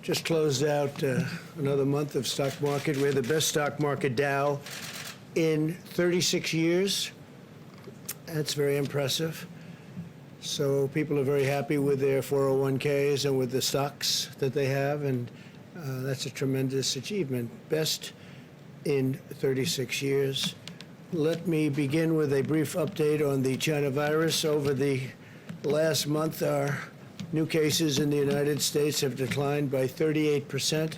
Just closed out another month of stock market. We're the best stock market Dow in 36 years. That's very impressive. So people are very happy with their 401ks and with the stocks that they have, and that's a tremendous achievement. Best in 36 years. Let me begin with a brief update on the China virus. Over the last month, our new cases in the United States have declined by 38%.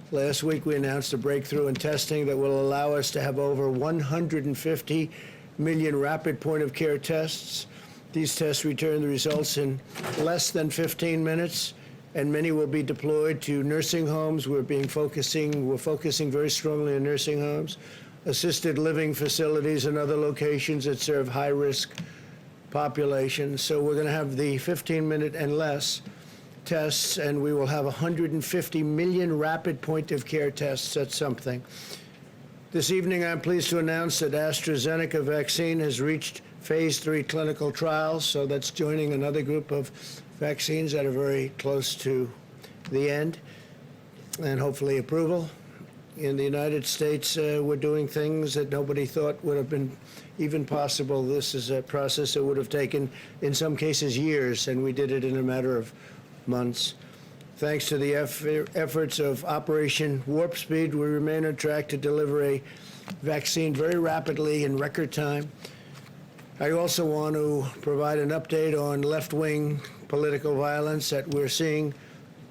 Last week, we announced a breakthrough in testing that will allow us to have over 150 million rapid point-of-care tests. These tests return the results in less than 15 minutes, and many will be deployed to nursing homes. We're focusing very strongly on nursing homes, assisted living facilities, and other locations that serve high-risk populations. So we're going to have the 15-minute and less tests, and we will have 150 million rapid point-of-care tests. That's something. This evening, I'm pleased to announce that AstraZeneca vaccine has reached phase 3 clinical trials, so that's joining another group of vaccines that are very close to the end and hopefully approval. In the United States, we're doing things that nobody thought would have been even possible. This is a process that would have taken, in some cases, years, and we did it in a matter of months. Thanks to the efforts of Operation Warp Speed, we remain on track to deliver a vaccine very rapidly in record time. I also want to provide an update on left-wing political violence that we're seeing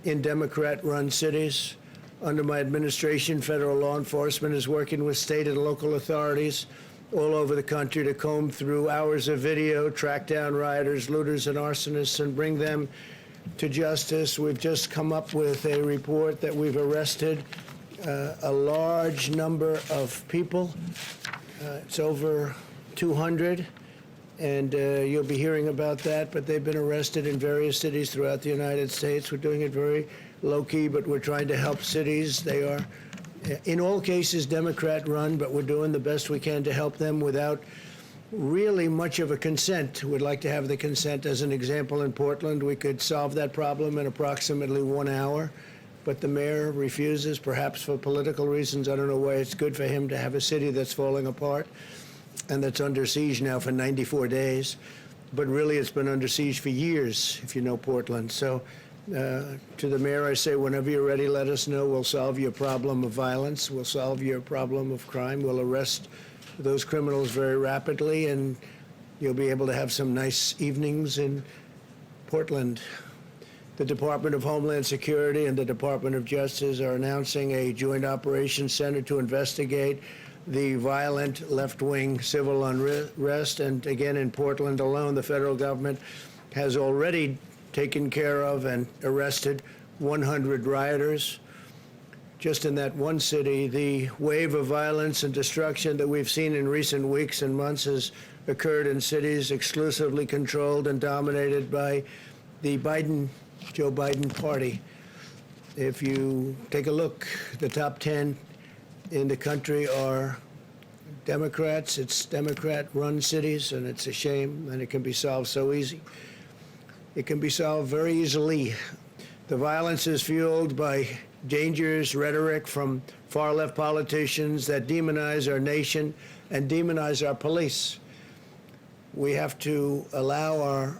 in Democrat-run cities. Under my administration, federal law enforcement is working with state and local authorities all over the country to comb through hours of video, track down rioters, looters, and arsonists, and bring them to justice. We've just come up with a report that we've arrested a large number of people. It's over 200, and you'll be hearing about that, but they've been arrested in various cities throughout the United States. We're doing it very low-key, but we're trying to help cities. They are, in all cases, Democrat-run, but we're doing the best we can to help them without really much of a consent. We'd like to have the consent. As an example, in Portland, we could solve that problem in approximately 1 hour, but the mayor refuses, perhaps for political reasons. I don't know why it's good for him to have a city that's falling apart and that's under siege now for 94 days. But really, it's been under siege for years, if you know Portland. So to the mayor, I say, whenever you're ready, let us know. We'll solve your problem of violence. We'll solve your problem of crime. We'll arrest those criminals very rapidly, and you'll be able to have some nice evenings in Portland. The Department of Homeland Security and the Department of Justice are announcing a joint operations center to investigate the violent left-wing civil unrest. And again, in Portland alone, the federal government has already taken care of and arrested 100 rioters. Just in that one city, the wave of violence and destruction that we've seen in recent weeks and months has occurred in cities exclusively controlled and dominated by the Joe Biden party. If you take a look, the top 10 in the country are Democrats. It's Democrat-run cities, and it's a shame, and it can be solved so easy. It can be solved very easily. The violence is fueled by dangerous rhetoric from far-left politicians that demonize our nation and demonize our police. We have to allow our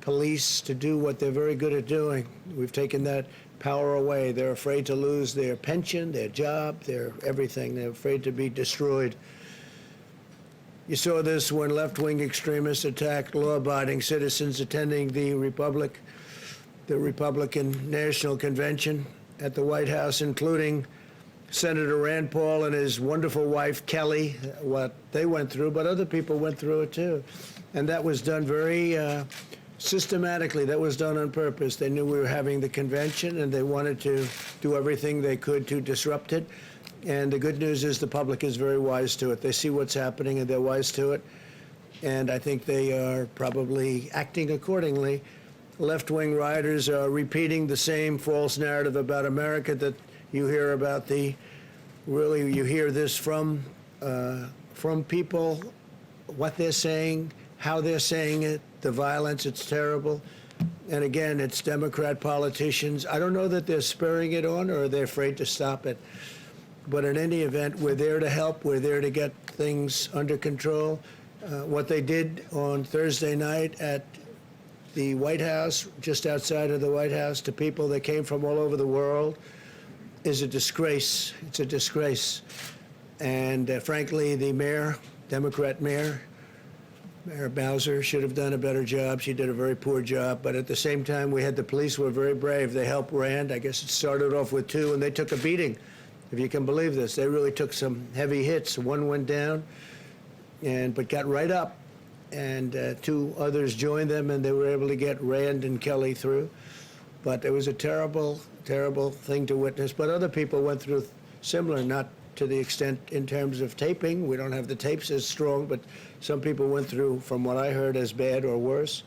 police to do what they're very good at doing. We've taken that power away. They're afraid to lose their pension, their job, their everything. They're afraid to be destroyed. You saw this when left-wing extremists attacked law-abiding citizens attending the Republican National Convention at the White House, including Senator Rand Paul and his wonderful wife, Kelly, what they went through, but other people went through it too. And that was done very systematically. That was done on purpose. They knew we were having the convention, and they wanted to do everything they could to disrupt it. And the good news is the public is very wise to it. They see what's happening, and they're wise to it. And I think they are probably acting accordingly. Left-wing rioters are repeating the same false narrative about America that you hear about. You hear this from people, what they're saying, how they're saying it, the violence. It's terrible. And again, it's Democrat politicians. I don't know that they're spurring it on or they're afraid to stop it. But in any event, we're there to help. We're there to get things under control. What they did on Thursday night at the White House, just outside of the White House, to people that came from all over the world is a disgrace. It's a disgrace. And frankly, the mayor, Democrat mayor, Mayor Bowser, should have done a better job. She did a very poor job. But at the same time, we had the police were very brave. They helped Rand. I guess it started off with 2, and they took a beating, if you can believe this. They really took some heavy hits. 1 went down, but got right up. And 2 others joined them, and they were able to get Rand and Kelly through. But it was a terrible, terrible thing to witness. But other people went through similar, not to the extent in terms of taping. We don't have the tapes as strong, but some people went through, from what I heard, as bad or worse.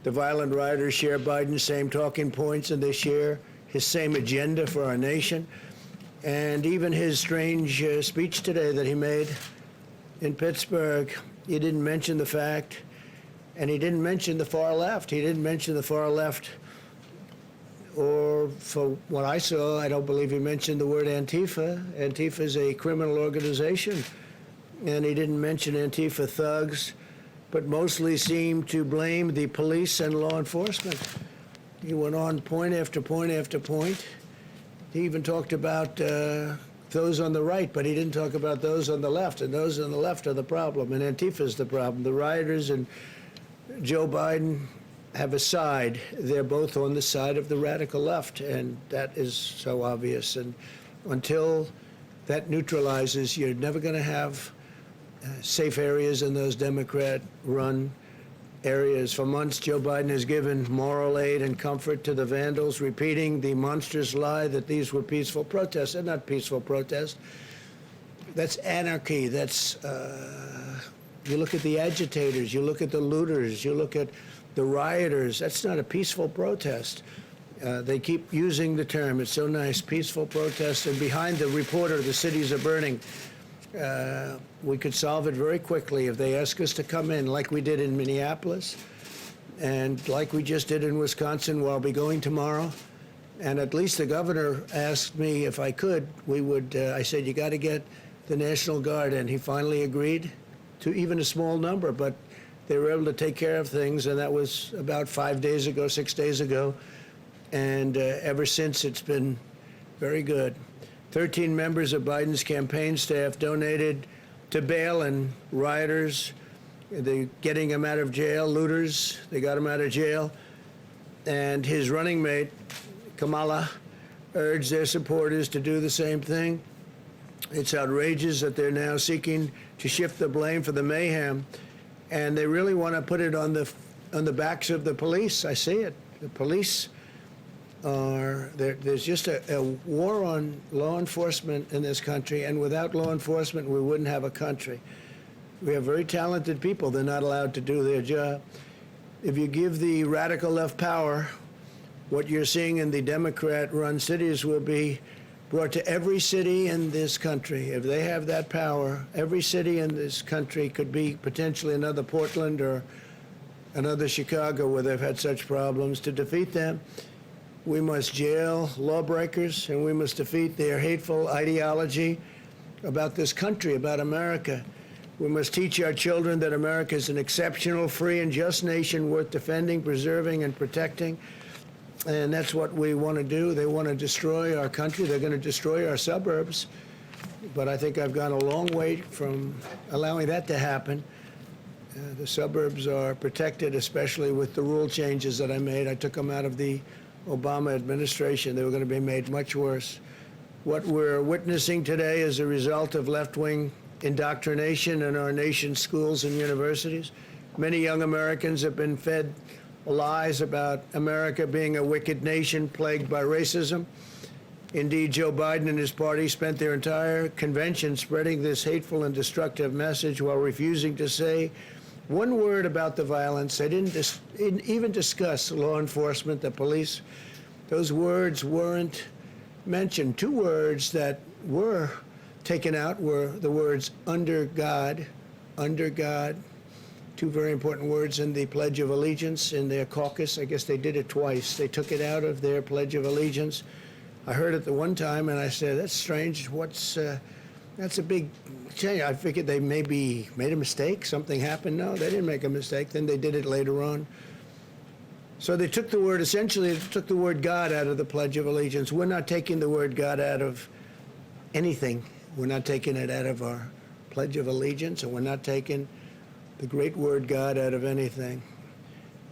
The violent rioters share Biden's same talking points, and they share his same agenda for our nation. And even his strange speech today that he made in Pittsburgh, he didn't mention the fact, and he didn't mention the far left. He didn't mention the far left, or for what I saw, I don't believe he mentioned the word Antifa. Antifa is a criminal organization, and he didn't mention Antifa thugs, but mostly seemed to blame the police and law enforcement. He went on point after point after point. He even talked about those on the right, but he didn't talk about those on the left, and those on the left are the problem, and Antifa is the problem. The rioters and Joe Biden have a side. They're both on the side of the radical left, and that is so obvious. And until that neutralizes, you're never going to have safe areas in those Democrat-run areas. For months, Joe Biden has given moral aid and comfort to the vandals, repeating the monstrous lie that these were peaceful protests. They're not peaceful protests. That's anarchy. That's, you look at the agitators, you look at the looters, you look at the rioters. That's not a peaceful protest. They keep using the term. It's so nice, peaceful protest. And behind the reporter, the cities are burning. We could solve it very quickly if they ask us to come in, like we did in Minneapolis, and like we just did in Wisconsin, where I'll be going tomorrow. And at least the governor asked me if I could. I said, you got to get the National Guard, and he finally agreed to even a small number, but they were able to take care of things, and that was about 5 days ago, 6 days ago. And ever since, it's been very good. 13 members of Biden's campaign staff donated to bail and rioters. They're getting him out of jail, looters. They got him out of jail. And his running mate, Kamala, urged their supporters to do the same thing. It's outrageous that they're now seeking to shift the blame for the mayhem. And they really want to put it on the backs of the police. I see it. The police are there. There's just a war on law enforcement in this country, and without law enforcement, we wouldn't have a country. We have very talented people. They're not allowed to do their job. If you give the radical left power, what you're seeing in the Democrat-run cities will be brought to every city in this country. If they have that power, every city in this country could be potentially another Portland or another Chicago where they've had such problems. To defeat them, we must jail lawbreakers, and we must defeat their hateful ideology about this country, about America. We must teach our children that America is an exceptional, free, and just nation worth defending, preserving, and protecting. And that's what we want to do. They want to destroy our country. They're going to destroy our suburbs. But I think I've gone a long way from allowing that to happen. The suburbs are protected, especially with the rule changes that I made. I took them out of the Obama administration. They were going to be made much worse. What we're witnessing today is a result of left-wing indoctrination in our nation's schools and universities. Many young Americans have been fed lies about America being a wicked nation plagued by racism. Indeed, Joe Biden and his party spent their entire convention spreading this hateful and destructive message while refusing to say one word about the violence. They didn't even discuss law enforcement, the police. Those words weren't mentioned. 2 words that were taken out were the words under God, 2 two very important words in the Pledge of Allegiance in their caucus. I guess they did it twice. They took it out of their Pledge of Allegiance. I heard it the one time, and I said, that's strange. That's a big change. I figured they maybe made a mistake. Something happened. No, they didn't make a mistake. Then they did it later on. So they took the word, essentially, they took the word God out of the Pledge of Allegiance. We're not taking the word God out of anything. We're not taking it out of our Pledge of Allegiance, and we're not taking the great word God out of anything.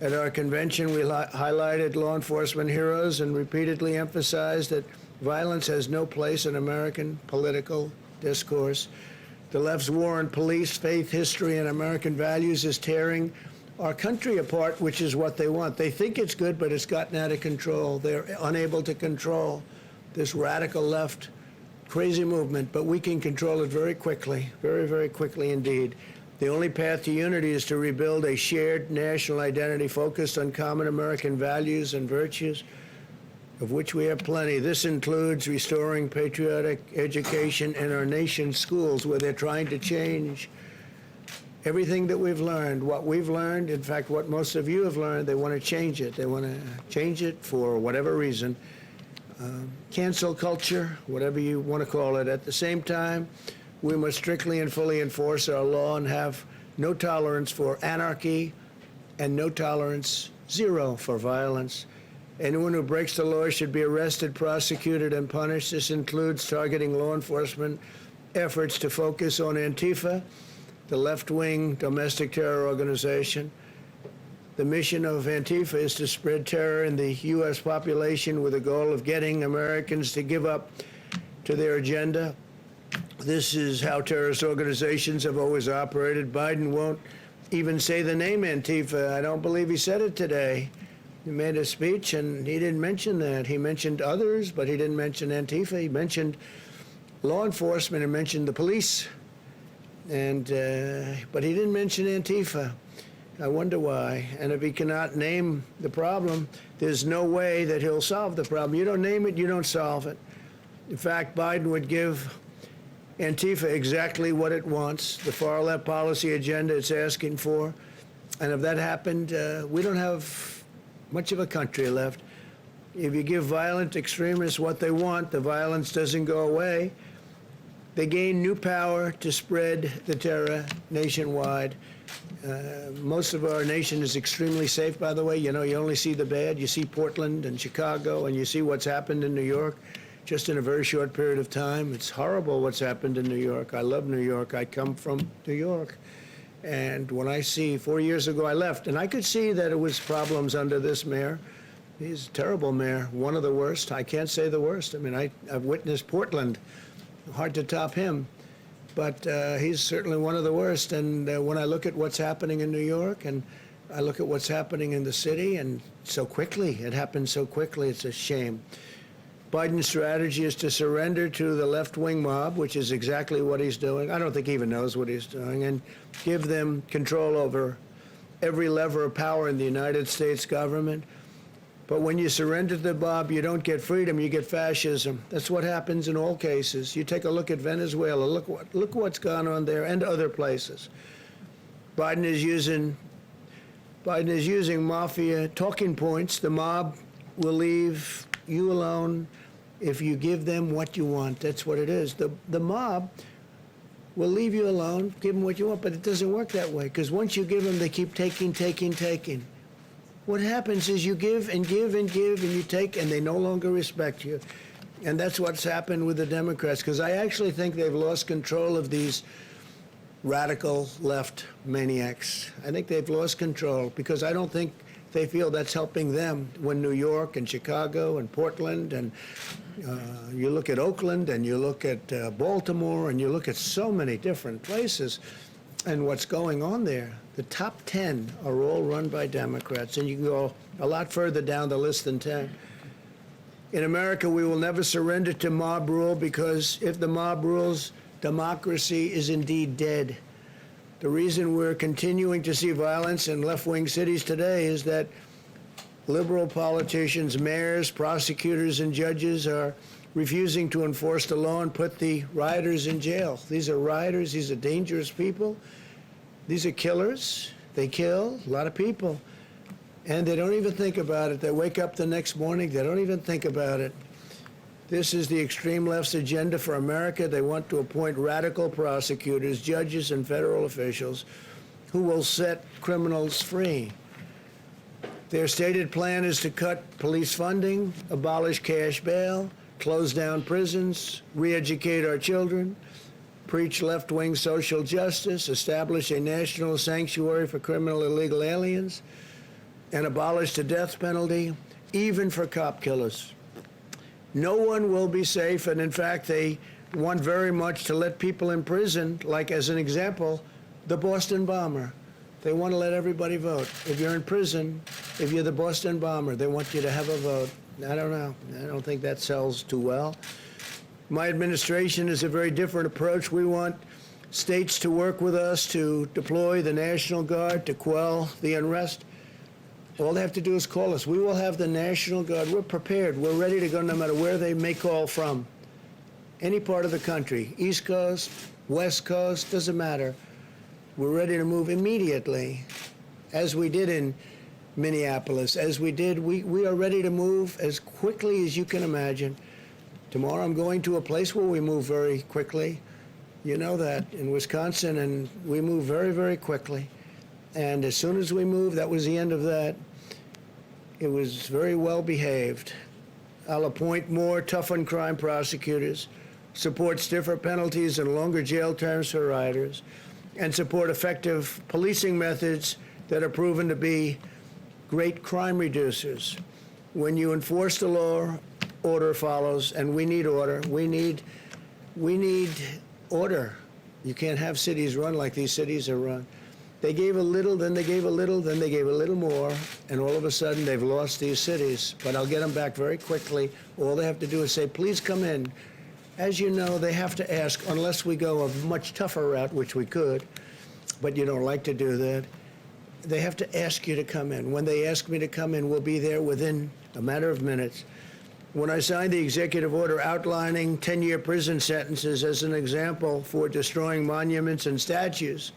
At our convention, we highlighted law enforcement heroes and repeatedly emphasized that violence has no place in American political discourse. The left's war on police, faith, history, and American values is tearing our country apart, which is what they want. They think it's good, but it's gotten out of control. They're unable to control this radical left crazy movement, but we can control it very quickly, very, very quickly indeed. The only path to unity is to rebuild a shared national identity focused on common American values and virtues, of which we have plenty. This includes restoring patriotic education in our nation's schools, where they're trying to change everything that we've learned. What we've learned, in fact, what most of you have learned, they want to change it. They want to change it for whatever reason. Cancel culture, whatever you want to call it. At the same time, we must strictly and fully enforce our law and have no tolerance for anarchy and no tolerance, zero, for violence. Anyone who breaks the law should be arrested, prosecuted, and punished. This includes targeting law enforcement efforts to focus on Antifa, the left-wing domestic terror organization. The mission of Antifa is to spread terror in the U.S. population with the goal of getting Americans to give up to their agenda. This is how terrorist organizations have always operated. Biden won't even say the name Antifa. I don't believe he said it today. He made a speech, and he didn't mention that. He mentioned others, but he didn't mention Antifa. He mentioned law enforcement and mentioned the police, and but he didn't mention Antifa. I wonder why. And if he cannot name the problem, there's no way that he'll solve the problem. You don't name it, you don't solve it. In fact, Biden would give Antifa exactly what it wants, the far left policy agenda it's asking for. And if that happened, we don't have much of a country left. If you give violent extremists what they want, the violence doesn't go away. They gain new power to spread the terror nationwide. Most of our nation is extremely safe, by the way. You know, you only see the bad. You see Portland and Chicago, and you see what's happened in New York just in a very short period of time. It's horrible what's happened in New York. I love New York. I come from New York. And when I see, 4 years ago I left, and I could see that it was problems under this mayor. He's a terrible mayor, one of the worst. I can't say the worst. I mean, I've witnessed Portland. Hard to top him. But he's certainly one of the worst. And when I look at what's happening in New York, and I look at what's happening in the city, and so quickly, it happens so quickly, it's a shame. Biden's strategy is to surrender to the left-wing mob, which is exactly what he's doing. I don't think he even knows what he's doing, and give them control over every lever of power in the United States government. But when you surrender to the mob, you don't get freedom, you get fascism. That's what happens in all cases. You take a look at Venezuela, look what's gone on there, and other places. Biden is using mafia talking points. The mob will leave you alone if you give them what you want. That's what it is. The mob will leave you alone, give them what you want, but it doesn't work that way, because once you give them, they keep taking. What happens is you give and give and give, and you take, and they no longer respect you. And that's what's happened with the Democrats, because I actually think they've lost control of these radical left maniacs. I think they've lost control, because I don't think they feel that's helping them when New York and Chicago and Portland, and you look at Oakland, and you look at Baltimore, and you look at so many different places, and what's going on there. The top 10 are all run by Democrats, and you can go a lot further down the list than 10. In America, we will never surrender to mob rule, because if the mob rules, democracy is indeed dead. The reason we're continuing to see violence in left-wing cities today is that liberal politicians, mayors, prosecutors, and judges are refusing to enforce the law and put the rioters in jail. These are rioters. These are dangerous people. These are killers. They kill a lot of people. And they don't even think about it. They wake up the next morning, they don't even think about it. This is the extreme left's agenda for America. They want to appoint radical prosecutors, judges, and federal officials who will set criminals free. Their stated plan is to cut police funding, abolish cash bail, close down prisons, re-educate our children, preach left-wing social justice, establish a national sanctuary for criminal illegal aliens, and abolish the death penalty, even for cop killers. No one will be safe, and in fact, they want very much to let people in prison, like as an example, the Boston bomber. They want to let everybody vote. If you're in prison, if you're the Boston bomber, they want you to have a vote. I don't know. I don't think that sells too well. My administration is a very different approach. We want states to work with us to deploy the National Guard to quell the unrest. All they have to do is call us. We will have the National Guard. We're prepared. We're ready to go no matter where they may call from. Any part of the country, East Coast, West Coast, doesn't matter. We're ready to move immediately, as we did in Minneapolis, we are ready to move as quickly as you can imagine. Tomorrow I'm going to a place where we move very quickly. You know that, in Wisconsin, and we move very, very quickly. And as soon as we moved, that was the end of that. It was very well behaved. I'll appoint more tough-on-crime prosecutors, support stiffer penalties and longer jail terms for rioters, and support effective policing methods that are proven to be great crime reducers. When you enforce the law, order follows, and we need order. We need order. You can't have cities run like these cities are run. They gave a little, then they gave a little, then they gave a little more, and all of a sudden they've lost these cities. But I'll get them back very quickly. All they have to do is say, please come in. As you know, they have to ask, unless we go a much tougher route, which we could, but you don't like to do that. They have to ask you to come in. When they ask me to come in, we'll be there within a matter of minutes. When I signed the executive order outlining 10-year prison sentences as an example for destroying monuments and statues,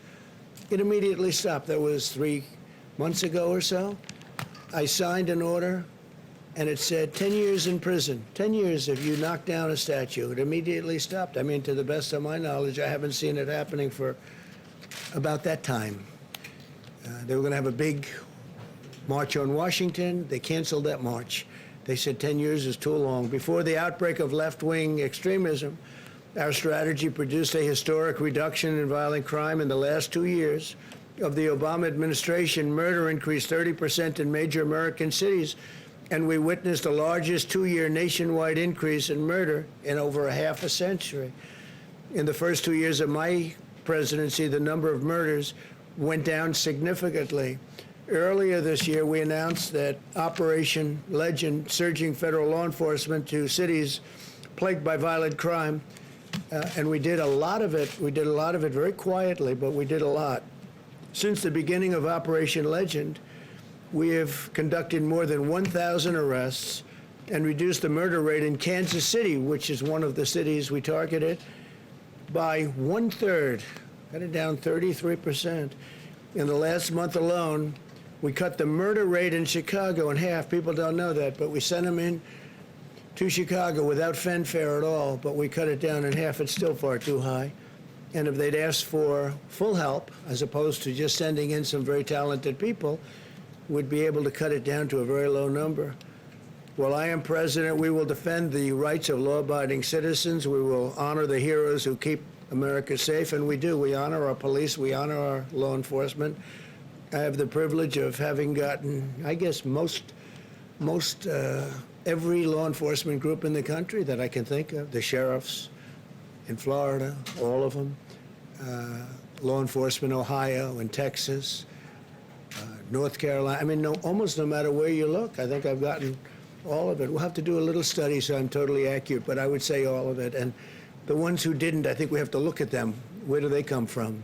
it immediately stopped. That was 3 months ago or so. I signed an order, and it said 10 years in prison. 10 years if you knock down a statue. It immediately stopped. I mean, to the best of my knowledge, I haven't seen it happening for about that time. They were going to have a big march on Washington. They canceled that march. They said 10 years is too long. Before the outbreak of left-wing extremism, our strategy produced a historic reduction in violent crime. In the last 2 years of the Obama administration, murder increased 30% in major American cities, and we witnessed the largest 2-year nationwide increase in murder in over a half a century. In the first 2 years of my presidency, the number of murders went down significantly. Earlier this year, we announced that Operation Legend, surging federal law enforcement to cities plagued by violent crime, and we did a lot of it. We did a lot of it very quietly, but we did a lot. Since the beginning of Operation Legend, we have conducted more than 1,000 arrests and reduced the murder rate in Kansas City, which is one of the cities we targeted, by 1/3. Cut it down 33%. In the last month alone, we cut the murder rate in Chicago in half. People don't know that, but we sent them in to Chicago without fanfare at all, but we cut it down in half. It's still far too high. And if they'd asked for full help, as opposed to just sending in some very talented people, we'd be able to cut it down to a very low number. While I am president, we will defend the rights of law-abiding citizens. We will honor the heroes who keep America safe, and we do. We honor our police. We honor our law enforcement. I have the privilege of having gotten, I guess, every law enforcement group in the country that I can think of. The sheriffs in Florida, all of them. Law enforcement in Ohio and Texas, North Carolina. I mean, almost no matter where you look, I think I've gotten all of it. We'll have to do a little study so I'm totally accurate, but I would say all of it. And the ones who didn't, I think we have to look at them. Where do they come from?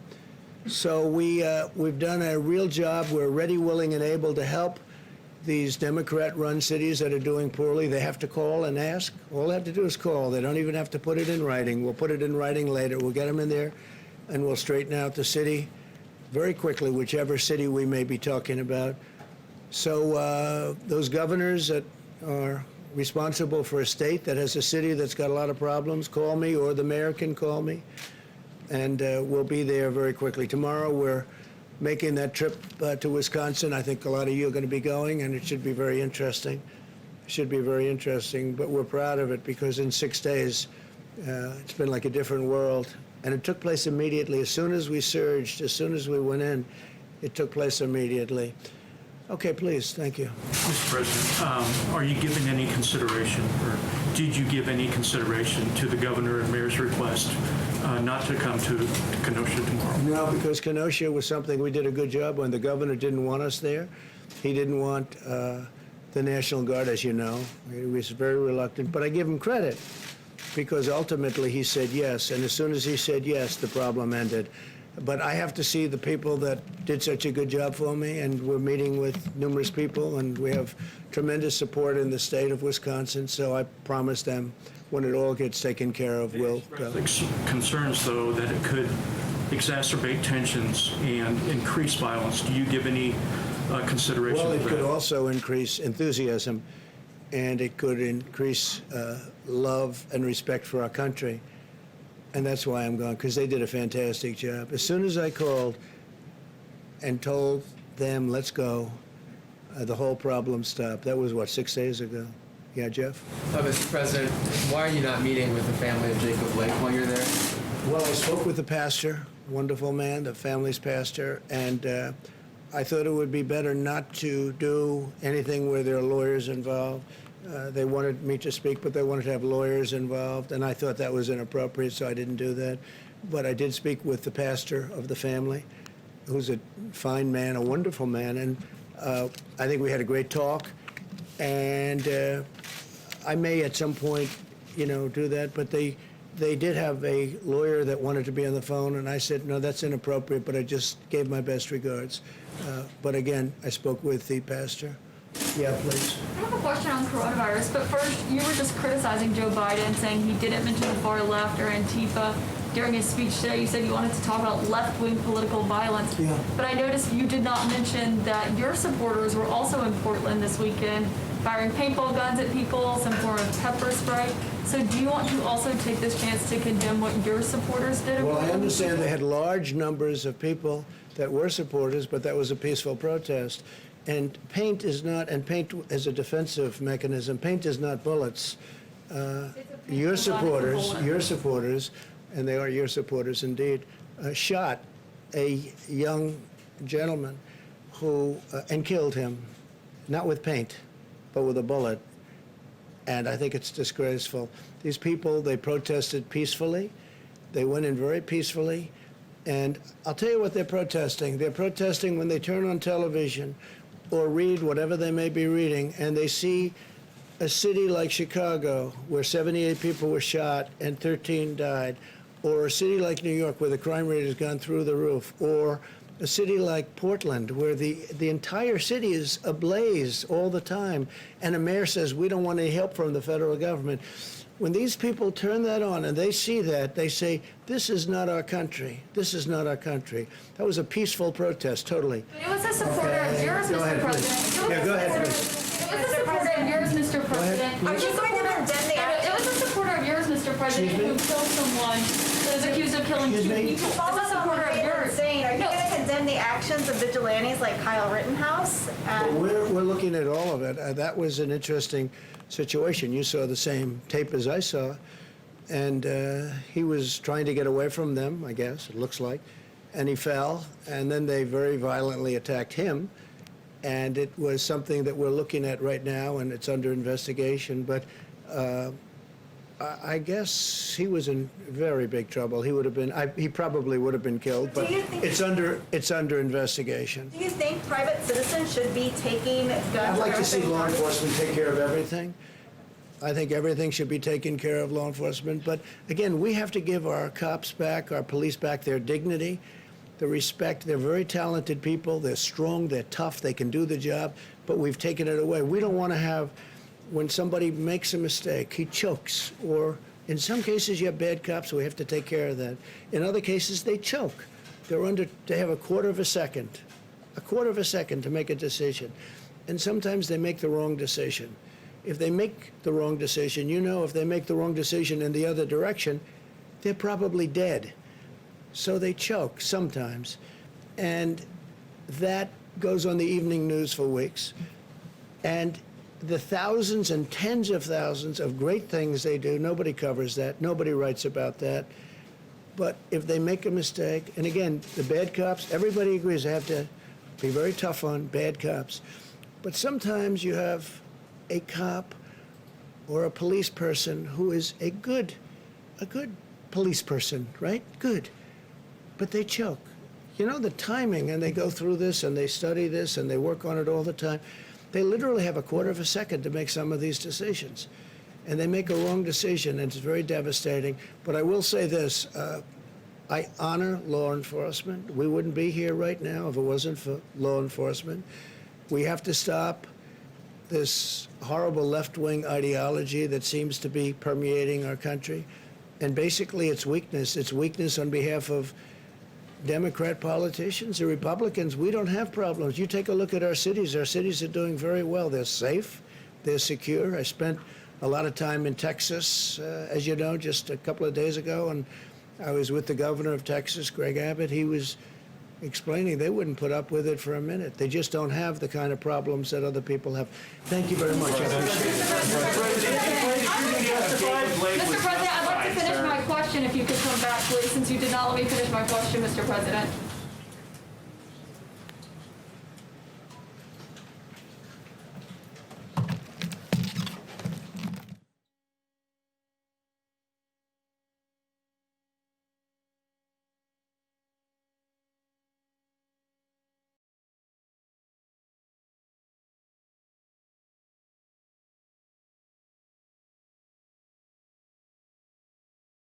So we've done a real job. We're ready, willing, and able to help these Democrat-run cities that are doing poorly. They have to call and ask. All they have to do is call. They don't even have to put it in writing. We'll put it in writing later. We'll get them in there, and we'll straighten out the city. very quickly, whichever city we may be talking about. So those governors that are responsible for a state that has a city that's got a lot of problems, call me, or the mayor can call me, and we'll be there very quickly. Tomorrow we're making that trip to Wisconsin. I think a lot of you are going to be going, and it should be very interesting. Should be very interesting, but we're proud of it because in 6 days, it's been like a different world. And it took place immediately. As soon as we surged, as soon as we went in, it took place immediately. Okay, please, thank you. Mr. President, are you giving any consideration, or did you give any consideration to the governor and mayor's request not to come to Kenosha tomorrow? No, because Kenosha was something we did a good job on. The governor didn't want us there. He didn't want the National Guard, as you know. He was very reluctant, but I give him credit because ultimately he said yes, and as soon as he said yes, the problem ended. But I have to see the people that did such a good job for me, and we're meeting with numerous people, and we have tremendous support in the state of Wisconsin, so I promise them when it all gets taken care of, we'll go. Concerns, though, that it could exacerbate tensions and increase violence. Do you give any consideration Well, to it that? could also increase enthusiasm, and it could increase love and respect for our country. And that's why I'm going, because they did a fantastic job. As soon as I called and told them, let's go, the whole problem stopped. That was, what, 6 days ago? Yeah, Jeff? Mr. President, why are you not meeting with the family of Jacob Blake while you're there? Well, I spoke with the pastor, wonderful man, the family's pastor, and I thought it would be better not to do anything where there are lawyers involved. They wanted me to speak, but they wanted to have lawyers involved, and I thought that was inappropriate, so I didn't do that. But I did speak with the pastor of the family, who's a fine man, a wonderful man, and I think we had a great talk. And I may at some point, do that, but they did have a lawyer that wanted to be on the phone, and I said, no, that's inappropriate, but I just gave my best regards. But again, I spoke with the pastor. Yeah, please. I have a question on coronavirus, but first, you were just criticizing Joe Biden, saying he didn't mention the far left or Antifa during his speech today. You said you wanted to talk about left-wing political violence. Yeah. But I noticed you did not mention that your supporters were also in Portland this weekend, firing paintball guns at people, some form of pepper spray. So do you want to also take this chance to condemn what your supporters did? Well, I understand they had large numbers of people that were supporters, but that was a peaceful protest. And paint is not, and paint is a defensive mechanism. Paint is not bullets. Your supporters, and they are your supporters indeed, shot a young gentleman who, and killed him, not with paint, but with a bullet. And I think it's disgraceful. These people, they protested peacefully. They went in very peacefully. And I'll tell you what they're protesting. They're protesting when they turn on television or read whatever they may be reading, and they see a city like Chicago, where 78 people were shot and 13 died, or a city like New York, where the crime rate has gone through the roof, or a city like Portland, where the entire city is ablaze all the time, and a mayor says, we don't want any help from the federal government. When these people turn that on and they see that, they say, this is not our country. This is not our country. That was a peaceful protest, totally. It was a supporter of yours, Go ahead, Mr. please. President. Yeah, go ahead, please. It was a supporter of yours, Mr. President. Are you going to condemn the action? It was a supporter of yours, Mr. President, who killed someone that is accused of killing two people. It's a supporter of yours. Saying, are you going to condemn the actions of vigilantes like Kyle Rittenhouse? We're looking at all of it. That was an interesting situation. You saw the same tape as I saw, and he was trying to get away from them, I guess, it looks like, and he fell, and then they very violently attacked him, and it was something that we're looking at right now, and it's under investigation, but I guess he was in very big trouble. He would have been, he probably would have been killed, but it's under investigation. Do you think private citizens should be taking guns? I'd like to see law everything? enforcement take care of everything. I think everything should be taken care of, law enforcement. But again, we have to give our cops back, our police back their dignity, the respect. They're very talented people. They're strong. They're tough. They can do the job. But we've taken it away. We don't want to have, when somebody makes a mistake, he chokes. Or in some cases, you have bad cops, so we have to take care of that. In other cases, they choke. they have a quarter of a second to make a decision. And sometimes they make the wrong decision. If they make the wrong decision, if they make the wrong decision in the other direction, they're probably dead. So they choke sometimes. And that goes on the evening news for weeks. And the thousands and tens of thousands of great things they do, nobody covers that. Nobody writes about that. But if they make a mistake, and again, the bad cops, everybody agrees they have to be very tough on bad cops. But sometimes you have a cop or a police person who is a good police person, right? Good. But they choke. The timing, and they go through this, and they study this, and they work on it all the time. They literally have a quarter of a second to make some of these decisions. And they make a wrong decision, and it's very devastating. But I will say this, I honor law enforcement. We wouldn't be here right now if it wasn't for law enforcement. We have to stop this horrible left-wing ideology that seems to be permeating our country. And basically it's weakness. It's weakness on behalf of Democrat politicians. The Republicans, we don't have problems. You take a look at our cities. Our cities are doing very well. They're safe. They're secure. I spent a lot of time in Texas, as you know, just a couple of days ago, and I was with the governor of Texas, Greg Abbott. He was explaining they wouldn't put up with it for a minute. They just don't have the kind of problems that other people have. Thank you very much. I appreciate it. Mr. President, I'd like to finish my question if you could come back, please, since you did not let me finish my question, Mr. President.